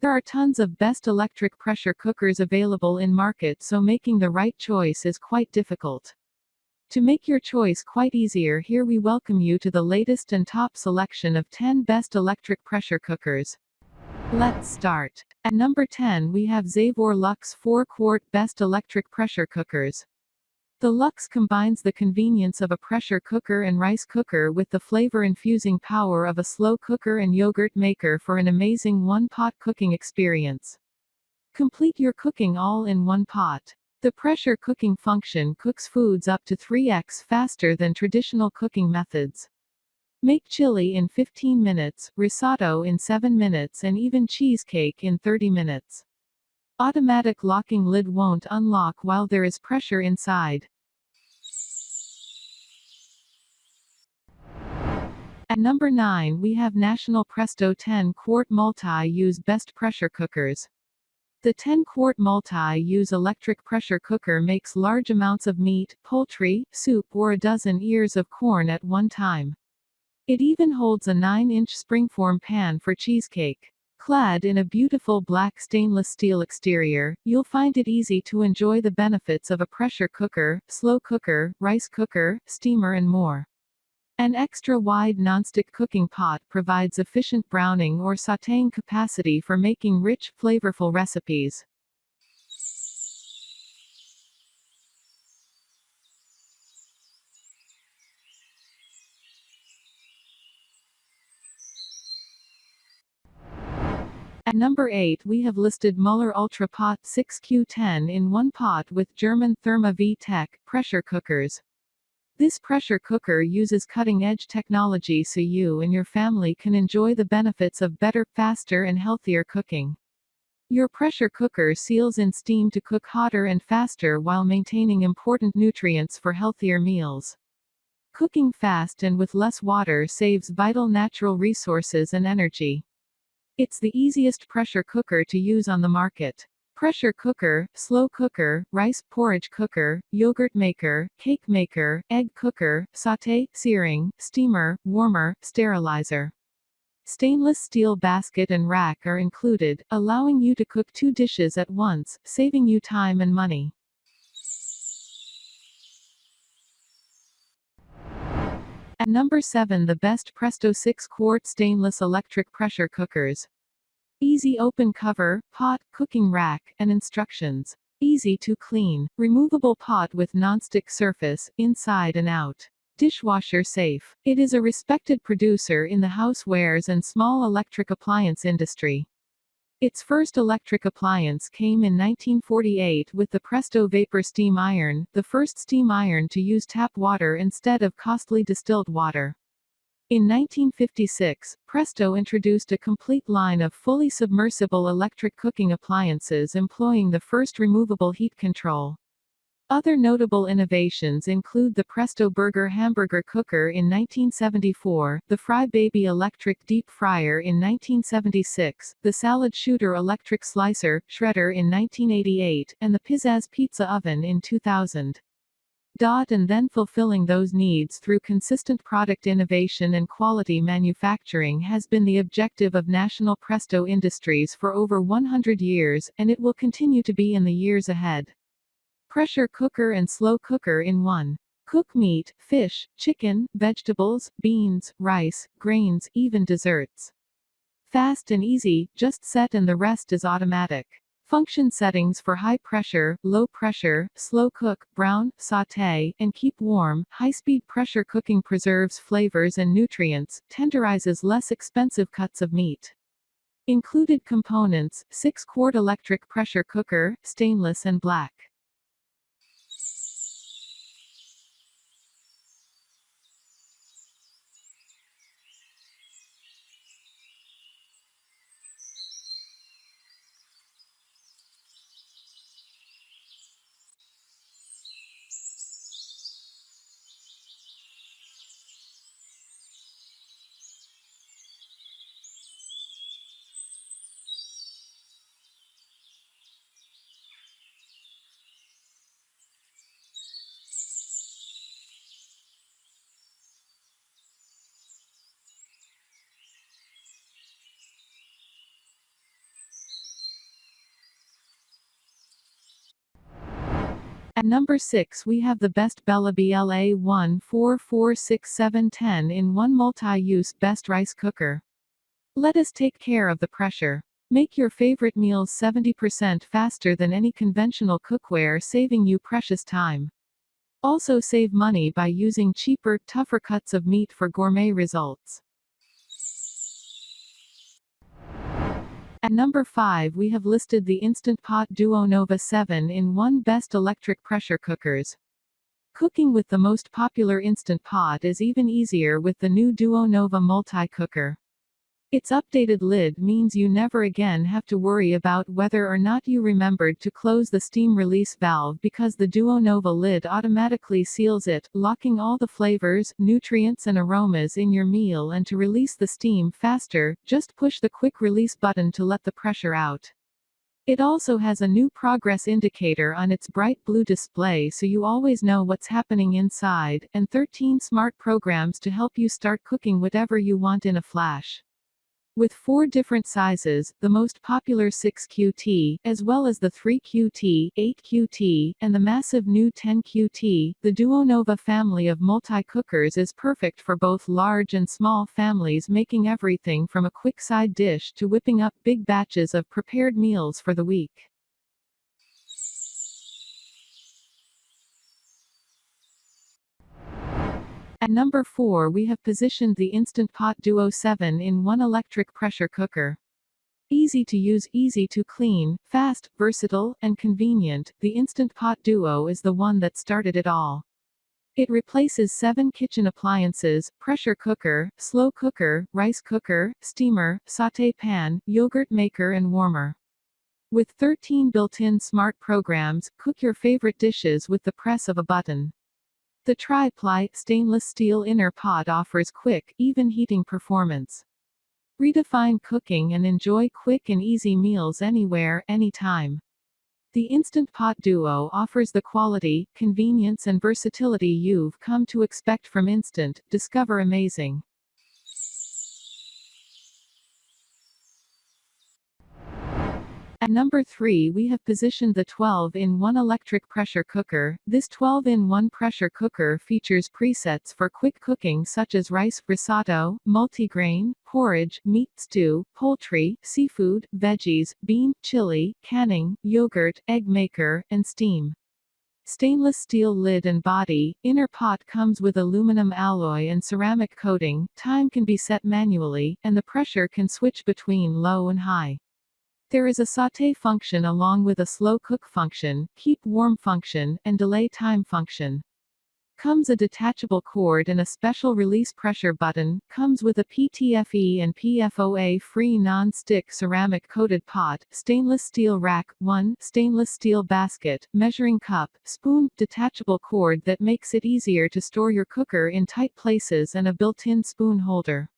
There are tons of best electric pressure cookers available in market, so making the right choice is quite difficult. To make your choice quite easier, here we welcome you to the latest and top selection of 10 best electric pressure cookers. Let's start. At number 10 we have Zavor Luxe 4-quart Best Electric Pressure Cookers. The Luxe combines the convenience of a pressure cooker and rice cooker with the flavor-infusing power of a slow cooker and yogurt maker for an amazing one-pot cooking experience. Complete your cooking all in one pot. The pressure cooking function cooks foods up to 3x faster than traditional cooking methods. Make chili in 15 minutes, risotto in 7 minutes, and even cheesecake in 30 minutes. Automatic locking lid won't unlock while there is pressure inside. At number 9 we have National Presto 10-quart multi-use best pressure cookers. The 10-quart multi-use electric pressure cooker makes large amounts of meat, poultry, soup, or a dozen ears of corn at one time. It even holds a 9-inch springform pan for cheesecake. Clad in a beautiful black stainless steel exterior, you'll find it easy to enjoy the benefits of a pressure cooker, slow cooker, rice cooker, steamer, and more. An extra-wide nonstick cooking pot provides efficient browning or sautéing capacity for making rich, flavorful recipes. At number 8 we have listed Muller Ultra Pot 6Q10 in one pot with German Therma V-Tech pressure cookers. This pressure cooker uses cutting-edge technology so you and your family can enjoy the benefits of better, faster, and healthier cooking. Your pressure cooker seals in steam to cook hotter and faster while maintaining important nutrients for healthier meals. Cooking fast and with less water saves vital natural resources and energy. It's the easiest pressure cooker to use on the market. Pressure cooker, slow cooker, rice porridge cooker, yogurt maker, cake maker, egg cooker, sauté, searing, steamer, warmer, sterilizer. Stainless steel basket and rack are included, allowing you to cook 2 dishes at once, saving you time and money. At number 7 the best Presto 6-quart stainless electric pressure cookers. Easy open cover, pot, cooking rack, and instructions. Easy to clean. Removable pot with nonstick surface, inside and out. Dishwasher safe. It is a respected producer in the housewares and small electric appliance industry. Its first electric appliance came in 1948 with the Presto Vapor Steam Iron, the first steam iron to use tap water instead of costly distilled water. In 1956, Presto introduced a complete line of fully submersible electric cooking appliances employing the first removable heat control. Other notable innovations include the Presto Burger Hamburger Cooker in 1974, the Fry Baby Electric Deep Fryer in 1976, the Salad Shooter Electric Slicer, Shredder in 1988, and the Pizzazz Pizza Oven in 2000. And then fulfilling those needs through consistent product innovation and quality manufacturing has been the objective of National Presto Industries for over 100 years, and it will continue to be in the years ahead. Pressure cooker and slow cooker in one. Cook meat, fish, chicken, vegetables, beans, rice, grains, even desserts. Fast and easy, just set and the rest is automatic. Function settings for high pressure, low pressure, slow cook, brown, sauté, and keep warm. High-speed pressure cooking preserves flavors and nutrients, tenderizes less expensive cuts of meat. Included components: 6-quart electric pressure cooker, stainless and black. At number 6 we have the Best Bella BLA 1446710 in 1 multi-use best rice cooker. Let us take care of the pressure. Make your favorite meals 70% faster than any conventional cookware, saving you precious time. Also save money by using cheaper, tougher cuts of meat for gourmet results. At number 5 we have listed the Instant Pot Duo Nova 7-in-1 Best Electric Pressure Cookers. Cooking with the most popular Instant Pot is even easier with the new Duo Nova Multi-Cooker. Its updated lid means you never again have to worry about whether or not you remembered to close the steam release valve, because the Duo Nova lid automatically seals it, locking all the flavors, nutrients and aromas in your meal. And to release the steam faster, just push the quick release button to let the pressure out. It also has a new progress indicator on its bright blue display, so you always know what's happening inside, and 13 smart programs to help you start cooking whatever you want in a flash. With 4 different sizes, the most popular 6QT, as well as the 3QT, 8QT, and the massive new 10QT, the Duo Nova family of multi-cookers is perfect for both large and small families, making everything from a quick side dish to whipping up big batches of prepared meals for the week. At number 4 we have positioned the Instant Pot Duo 7-in-1 Electric Pressure Cooker. Easy to use, easy to clean, fast, versatile, and convenient, the Instant Pot Duo is the one that started it all. It replaces 7 kitchen appliances: pressure cooker, slow cooker, rice cooker, steamer, sauté pan, yogurt maker and warmer. With 13 built-in smart programs, cook your favorite dishes with the press of a button. The tri-ply, stainless steel inner pot offers quick, even heating performance. Redefine cooking and enjoy quick and easy meals anywhere, anytime. The Instant Pot Duo offers the quality, convenience and versatility you've come to expect from instant. Discover amazing. At number 3 we have positioned the 12-in-1 Electric Pressure Cooker. This 12-in-1 pressure cooker features presets for quick cooking such as rice, risotto, multigrain, porridge, meat stew, poultry, seafood, veggies, bean, chili, canning, yogurt, egg maker, and steam. Stainless steel lid and body, inner pot comes with aluminum alloy and ceramic coating, time can be set manually, and the pressure can switch between low and high. There is a sauté function along with a slow cook function, keep warm function, and delay time function. Comes a detachable cord and a special release pressure button. Comes with a PTFE and PFOA-free non-stick ceramic coated pot, stainless steel rack, 1 stainless steel basket, measuring cup, spoon, detachable cord that makes it easier to store your cooker in tight places, and a built-in spoon holder.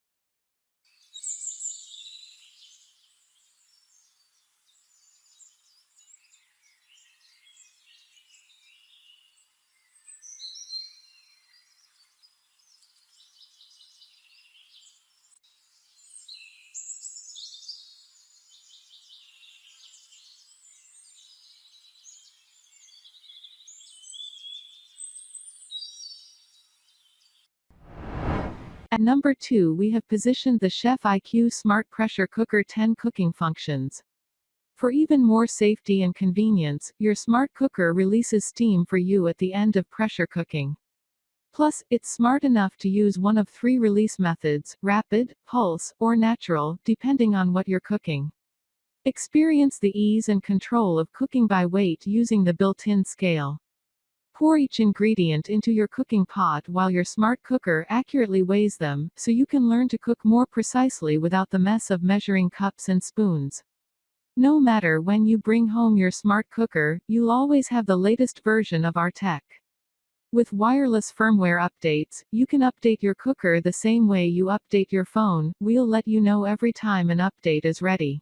At number 2 we have positioned the Chef IQ Smart Pressure Cooker 10 cooking functions. For even more safety and convenience, your smart cooker releases steam for you at the end of pressure cooking. Plus, it's smart enough to use one of 3 release methods: rapid, pulse, or natural, depending on what you're cooking. Experience the ease and control of cooking by weight using the built-in scale. Pour each ingredient into your cooking pot while your smart cooker accurately weighs them, so you can learn to cook more precisely without the mess of measuring cups and spoons. No matter when you bring home your smart cooker, you'll always have the latest version of our tech. With wireless firmware updates, you can update your cooker the same way you update your phone. We'll let you know every time an update is ready.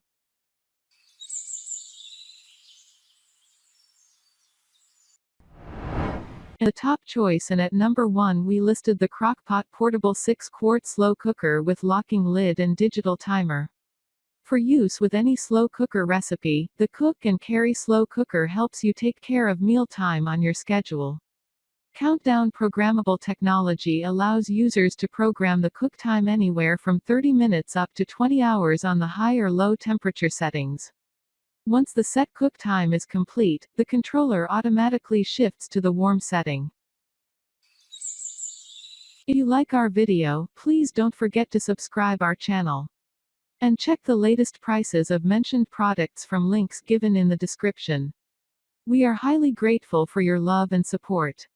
The top choice, and at number 1 we listed the Crock-Pot Portable 6-quart slow cooker with locking lid and digital timer. For use with any slow cooker recipe, the Cook and Carry Slow Cooker helps you take care of meal time on your schedule. Countdown programmable technology allows users to program the cook time anywhere from 30 minutes up to 20 hours on the high or low temperature settings. Once the set cook time is complete, the controller automatically shifts to the warm setting. If you like our video, please don't forget to subscribe our channel. And check the latest prices of mentioned products from links given in the description. We are highly grateful for your love and support.